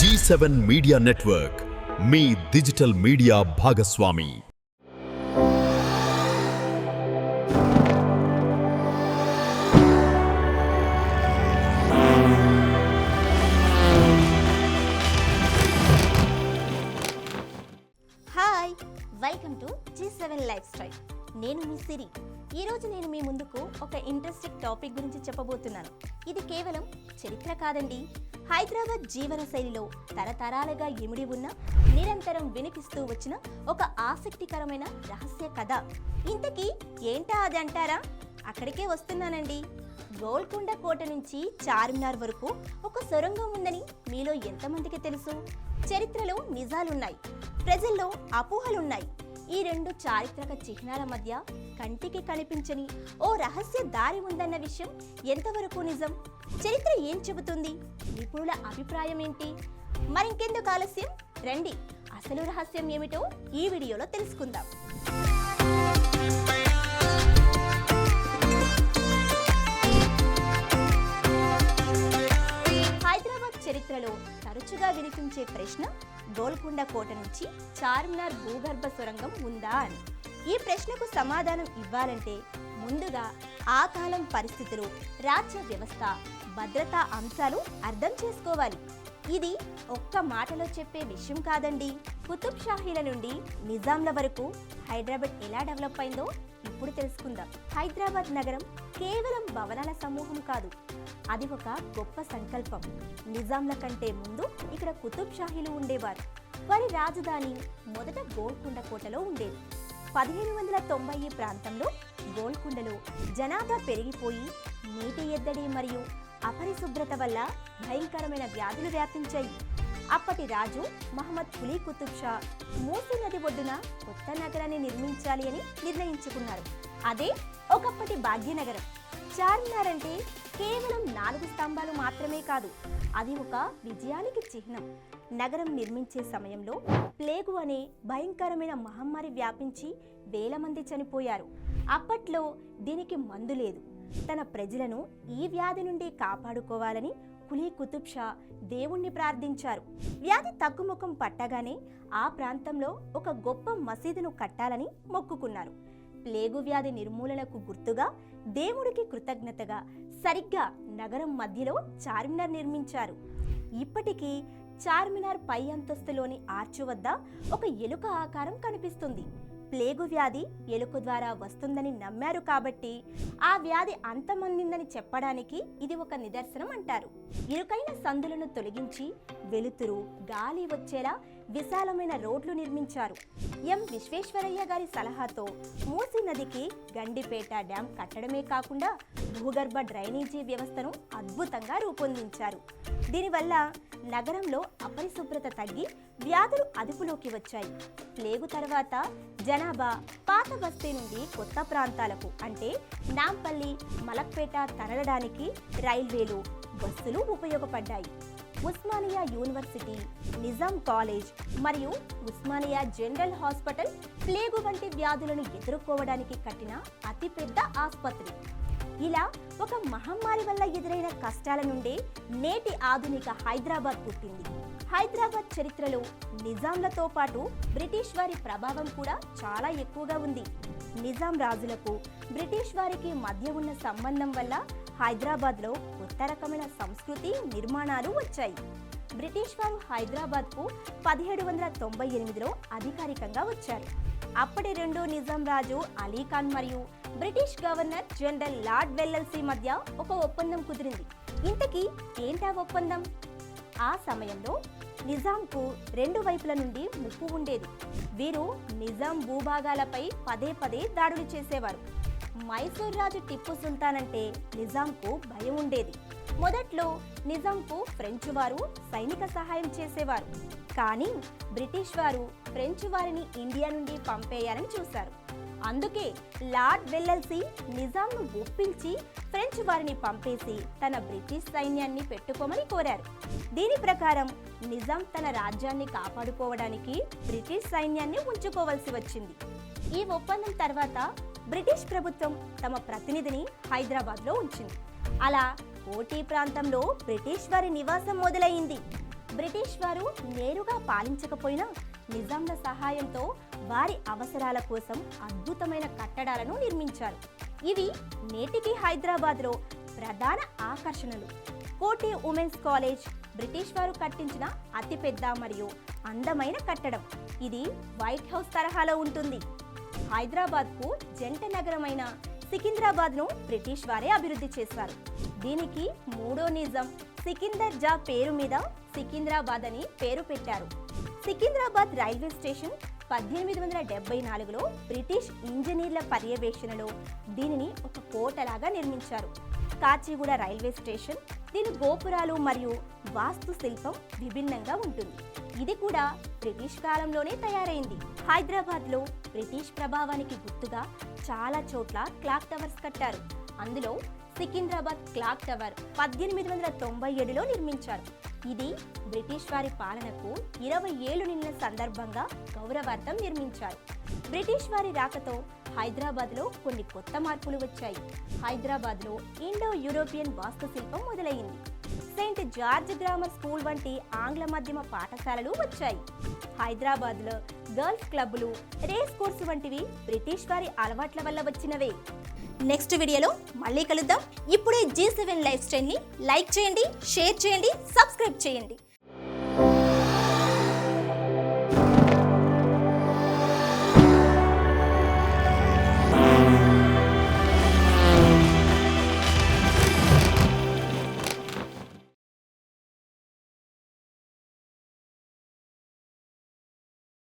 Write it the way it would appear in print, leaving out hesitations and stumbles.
G7 media network మీ digital media భాగస్వామి. Hi, welcome to G7 life style. నేను మీ సిరి. ఈరోజు నేను మీ ముందుకు ఒక ఇంట్రెస్టింగ్ టాపిక్ గురించి చెప్పబోతున్నాను. ఇది కేవలం చరిత్ర కాదండి, హైదరాబాద్ జీవన శైలిలో తరతరాలుగా ఇమిడి ఉన్న, నిరంతరం వినిపిస్తూ వచ్చిన ఒక ఆసక్తికరమైన రహస్య కథ. ఇంతకీ ఏంటా అది అంటారా? అక్కడికే వస్తున్నానండి. గోల్కొండ కోట నుంచి చార్మినార్ వరకు ఒక సొరంగం ఉందని మీలో ఎంతమందికి తెలుసు? చరిత్రలో నిజాలున్నాయి, ప్రజల్లో అపోహలున్నాయి. ఈ రెండు చారిత్రక చిహ్నాల మధ్య కంటికి కనిపించని ఓ రహస్య దారి ఉందన్న విషయం ఎంతవరకు నిజం? చరిత్ర ఏం చెబుతుంది? నిపుణుల అభిప్రాయం ఏంటి? మరింకెందుకు ఆలస్యం, రండి అసలు రహస్యం ఏమిటో ఈ వీడియోలో తెలుసుకుందాం. హైదరాబాద్ చరిత్రలో తరచుగా వినిపించే ప్రశ్న గోల్కొండ కోట నుంచి చార్మినార్ భూగర్భ సొరంగం ఉందా అని. ఈ ప్రశ్నకు సమాధానం ఇవ్వాలంటే ముందుగా ఆ కాలం పరిస్థితులు, రాజ్య వ్యవస్థ, భద్రతా అంశాలు అర్థం చేసుకోవాలి. ఇది ఒక్క మాటలో చెప్పే విషయం కాదండి. కుతుబ్ షాహీల నుండి నిజాంల వరకు హైదరాబాద్ ఎలా డెవలప్ అయిందో ఇప్పుడు తెలుసుకుందాం. హైదరాబాద్ నగరం కేవలం భవనాల సమూహం కాదు, అది ఒక గొప్ప సంకల్పం. నిజాంల కంటే ముందు ఇక్కడ కుతుబ్ షాహీలు ఉండేవారు. వారి రాజధాని మొదట గోల్కొండ కోటలో ఉండేది. 1790 ప్రాంతంలో గోల్కొండలో జనాభా పెరిగిపోయి నీటి ఎద్దడి మరియు అపరిశుభ్రత వల్ల భయంకరమైన వ్యాధులు వ్యాపించాయి. అప్పటి రాజు మహమ్మద్ కులీ కుతుబ్ షా మూసీ నది ఒడ్డున కొత్త నగరాన్ని నిర్మించాలి అని నిర్ణయించుకున్నారు. అదే ఒకప్పటి భాగ్యనగరం. చార్మినార్ అంటే కేవలం 4 స్తంభాలు మాత్రమే కాదు, అది ఒక విజయానికి చిహ్నం. నగరం నిర్మించే సమయంలో ప్లేగు అనే భయంకరమైన మహమ్మారి వ్యాపించి వేల మంది చనిపోయారు. అప్పట్లో దీనికి మందు లేదు. తన ప్రజలను ఈ వ్యాధి నుండి కాపాడుకోవాలని కులీ కుతుబ్ షా దేవుణ్ణి ప్రార్థించారు. వ్యాధి తగ్గుముఖం పట్టగానే ఆ ప్రాంతంలో ఒక గొప్ప మసీదును కట్టాలని మొక్కుకున్నారు. ప్లేగు వ్యాధి నిర్మూలనకు గుర్తుగా, దేవుడికి కృతజ్ఞతగా సరిగ్గా నగరం మధ్యలో చార్మినార్ నిర్మించారు. ఇప్పటికీ చార్మినార్ పై అంతస్తులోని ఆర్చు వద్ద ఒక ఎలుక ఆకారం కనిపిస్తుంది. ప్లేగు వ్యాధి ఎలుక ద్వారా వస్తుందని నమ్మారు కాబట్టి ఆ వ్యాధి అంతమందిందని చెప్పడానికి ఇది ఒక నిదర్శనం అంటారు. ఇరుకైన సందులను తొలగించి వెలుతురు, గాలి వచ్చేలా విశాలమైన రోడ్లు నిర్మించారు. ఎం విశ్వేశ్వరయ్య గారి సలహాతో మూసీ నదికి గండిపేట డ్యాం కట్టడమే కాకుండా భూగర్భ డ్రైనేజీ వ్యవస్థను అద్భుతంగా రూపొందించారు. దీనివల్ల నగరంలో అపరిశుభ్రత తగ్గి వ్యాధులు అదుపులోకి వచ్చాయి. ప్లేగు తర్వాత జనాభా పాత బస్తీ నుండి కొత్త ప్రాంతాలకు అంటే నాంపల్లి, మలక్పేట తరలడానికి రైల్వేలు, బస్సులు ఉపయోగపడ్డాయి. ఉస్మానియా యూనివర్సిటీ, నిజాం కాలేజ్ మరియు ఉస్మానియా జనరల్ హాస్పిటల్ ప్లేగు వంటి వ్యాధులను ఎదుర్కోవడానికి కట్టిన అతిపెద్ద ఆసుపత్రి. ఇలా ఒక మహమ్మారి వల్ల ఎదురైన కష్టాల నుండి నేటి ఆధునిక హైదరాబాద్ పుట్టింది. హైదరాబాద్ చరిత్రలో నిజాంలతో పాటు బ్రిటిష్ వారి ప్రభావం కూడా చాలా ఎక్కువగా ఉంది. నిజాం రాజులకు బ్రిటిష్ వారికి మధ్య ఉన్న సంబంధం వల్ల హైదరాబాద్లో కొత్త రకమైన సంస్కృతి, నిర్మాణాలు వచ్చాయి. బ్రిటిష్ వారు హైదరాబాద్కు 1798లో అధికారికంగా వచ్చారు. అప్పటి రెండో నిజాం రాజు అలీఖాన్ మరియు British governor general lord Wellesley మధ్య ఒక ఒప్పందం కుదిరింది. ఇంతకీ ఏంటా ఒప్పందం? ఆ సమయంలో నిజాంకు 2 వైపుల నుండి ముప్పు ఉండేది. వీరు నిజాం భూభాగాలపై పదే పదే దాడులు చేసేవారు. మైసూర్ రాజు టిప్పు సుల్తాన్ అంటే నిజాంకు భయం ఉండేది. మొదట్లో నిజాంకు ఫ్రెంచ్ వారు సైనిక సహాయం చేసేవారు. కానీ బ్రిటిష్ వారు ఫ్రెంచ్ వారిని ఇండియా నుండి పంపేయాలని చూశారు. అందుకే లార్డ్ వెల్లెస్లీ నిజాంను ఒప్పించి ఫ్రెంచ్ వారిని పంపేసి తన బ్రిటిష్ సైన్యాన్ని పెట్టుకోమని కోరారు. దీని ప్రకారం నిజాం తన రాజ్యాన్ని కాపాడుకోవడానికి బ్రిటిష్ సైన్యాన్ని ఉంచుకోవాల్సి వచ్చింది. ఈ ఒప్పందం తర్వాత బ్రిటిష్ ప్రభుత్వం తమ ప్రతినిధిని హైదరాబాద్లో ఉంచింది. అలా కోటి ప్రాంతంలో బ్రిటిష్ వారి నివాసం మొదలైంది. బ్రిటిష్ వారు నేరుగా పాలించకపోయినా నిజాంల సహాయంతో వారి అవసరాల కోసం అద్భుతమైన కట్టడాలను నిర్మించారు. ఇవి నేటికి హైదరాబాద్లో ప్రధాన ఆకర్షణలు. కోటి ఉమెన్స్ కాలేజ్ బ్రిటిష్ వారు కట్టించిన అతిపెద్ద మరియు అందమైన కట్టడం. ఇది వైట్ హౌస్ తరహాలో ఉంటుంది. హైదరాబాద్కు జంట నగరమైన సికింద్రాబాద్ను బ్రిటిష్ వారే అభివృద్ధి చేశారు. దీనికి మూడో నిజాం సికిందర్ జా పేరు మీద సికింద్రాబాద్ అని పేరు పెట్టారు. సికింద్రాబాద్ రైల్వే స్టేషన్ 1874లో బ్రిటిష్ ఇంజనీర్ల పర్యవేక్షణలో దీనిని ఒక కోటలాగా నిర్మించారు. కాచిగూడ రైల్వే స్టేషన్, దీని గోపురాలు మరియు వాస్తు శిల్పం విభిన్నంగా ఉంటుంది. ఇది కూడా బ్రిటిష్ కాలంలోనే తయారైంది. హైదరాబాద్లో బ్రిటిష్ ప్రభావానికి గుర్తుగా చాలా చోట్ల క్లాక్ టవర్స్ కట్టారు. అందులో సికింద్రాబాద్ క్లాక్ టవర్ 1897లో నిర్మించారు. ఇది బ్రిటిష్ వారి పాలనకు 20 ఏళ్లు నిండిన సందర్భంగా గౌరవార్థం నిర్మించారు. బ్రిటిష్ వారి రాకతో హైదరాబాద్లో కొన్ని కొత్త మార్పులు వచ్చాయి. హైదరాబాద్లో ఇండో యూరోపియన్ వాస్తుశిల్పం మొదలైంది. సెయింట్ జార్జ్ గ్రామర్ స్కూల్ వంటి ఆంగ్ల మాధ్యమ పాఠశాలలు వచ్చాయి. హైదరాబాద్లో గర్ల్స్ క్లబ్లు, రేస్ కోర్సు వంటివి బ్రిటిష్ వారి అలవాట్ల వల్ల వచ్చినవే. నెక్స్ట్ వీడియోలో మళ్ళీ కలుద్దాం. ఇప్పుడే G7 లైఫ్ స్టైల్ని లైక్ చేయండి, షేర్ చేయండి, సబ్స్క్రైబ్ చేయండి.